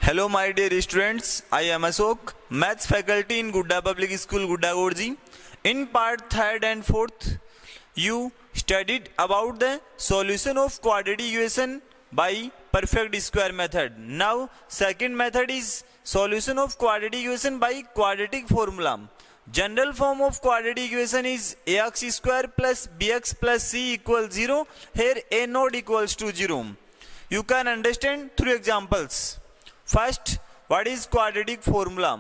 Hello my dear students, I am Ashok, Maths faculty in Gudda Public School, Gudda Gorji. In part 3rd and 4th, you studied about the solution of quadratic equation by perfect square method. Now, second method is solution of quadratic equation by quadratic formula. General form of quadratic equation is ax square plus bx plus c equals 0. Here a naught equals to 0. You can understand through examples. First, what is quadratic formula?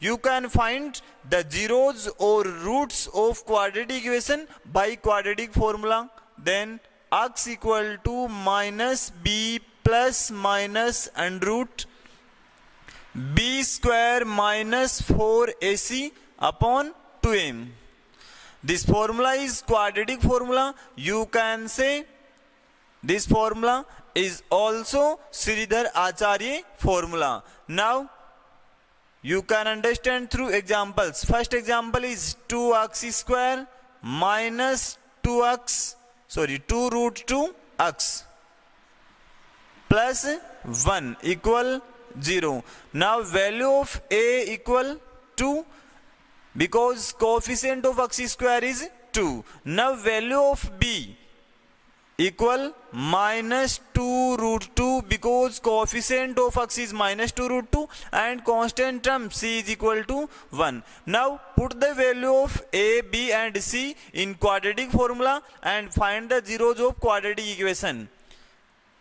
You can find the zeros or roots of quadratic equation by quadratic formula. Then x equal to minus b plus minus under root b square minus 4ac upon 2m. This formula is quadratic formula. You can say this formula is also Sridhar Acharya formula. Now you can understand through examples. First example is 2x square minus 2 root 2x plus 1 equal 0. Now value of a equal 2 because coefficient of x square is 2. Now value of b equal minus 2 root 2 because coefficient of x is minus 2 root 2 and constant term c is equal to 1. Now put the value of a, b and c in quadratic formula and find the zeros of quadratic equation.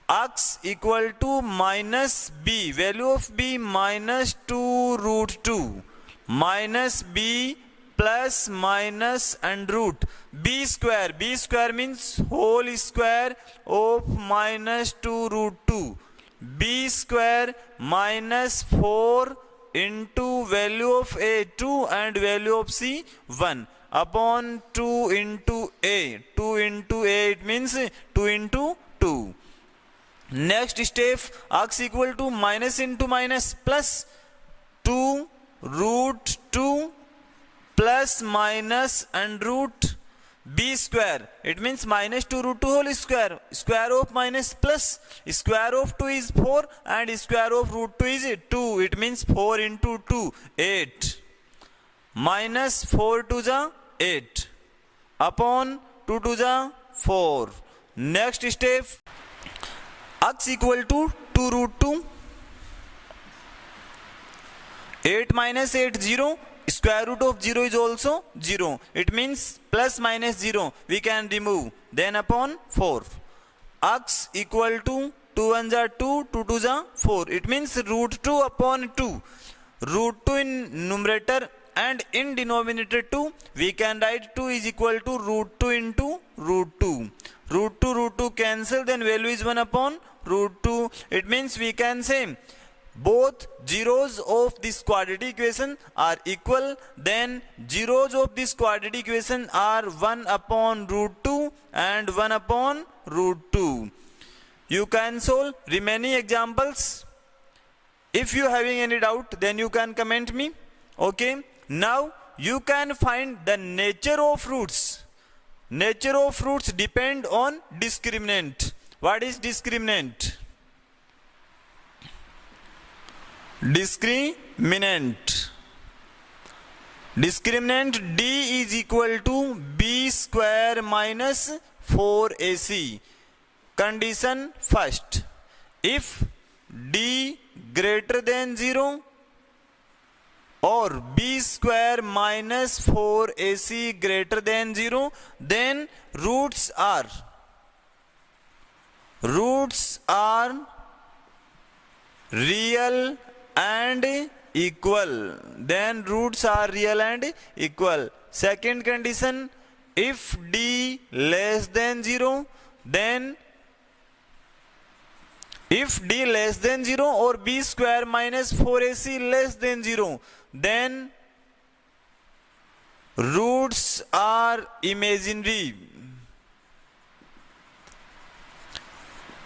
X equal to minus b, value of b minus 2 root 2 minus b plus minus and root b square means whole square of minus 2 root 2 b square minus 4 into value of a 2 and value of c 1 upon 2 into a it means 2 into 2. Next step, x equal to minus into minus plus 2 root 2 plus minus and root b square, it means minus 2 root 2 whole square, square of minus plus, square of 2 is 4 and square of root 2 is 2, it means 4 into 2, 8, minus 4 to the 8, upon 2 to the 4. Next step, x equal to 2 root 2, 8 minus 8, 0, square root of 0 is also 0. It means plus minus 0 we can remove. Then upon 4. X equal to 2 1 are 2, 2 2 are 4. It means root 2 upon 2. Root 2 in numerator and in denominator 2. We can write 2 is equal to root 2 into root 2. Root 2 cancel, then value is 1 upon root 2. It means we can say both zeros of this quadratic equation are equal, then zeros of this quadratic equation are 1 upon root 2 and 1 upon root 2. You can solve remaining examples. If you having any doubt, then you can comment me. Okay. Now you can find the nature of roots. Nature of roots depend on discriminant. What is discriminant? Discriminant d is equal to b square minus 4ac. Condition first, if d greater than 0 or b square minus 4ac greater than 0, then roots are real and equal. Then roots are real and equal. Second condition, if d less than 0, then if d less than 0 or b square minus 4ac less than 0, then roots are imaginary.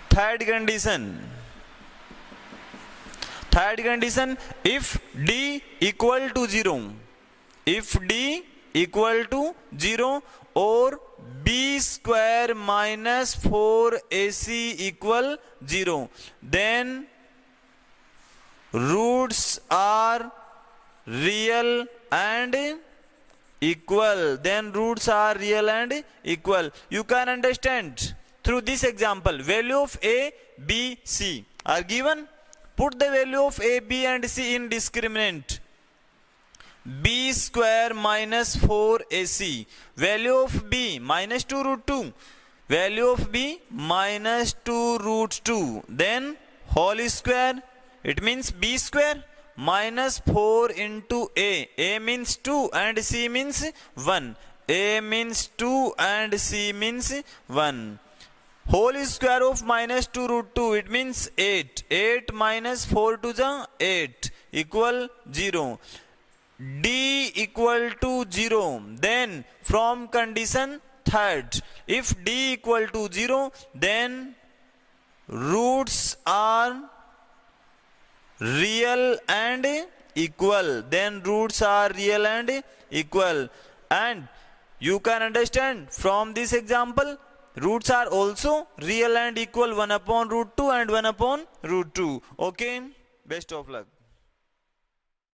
Third condition, if d equal to 0, or b square minus 4ac equal 0, then roots are real and equal. Then roots are real and equal. You can understand through this example. Value of a, b, c are given. Put the value of a, b and c in discriminant. B square minus 4ac. Value of b minus 2 root 2. Value of b minus 2 root 2. Then whole square. It means b square minus 4 into a. A means 2 and c means 1. A means 2 and c means 1. Whole square of minus 2 root 2. It means 8. 8 minus 4 to the 8 equal 0. D equal to 0. Then from condition third, if D equal to 0, then roots are real and equal. Then roots are real and equal. And you can understand from this example, roots are also real and equal, 1 upon root 2 and 1 upon root 2. Okay, best of luck.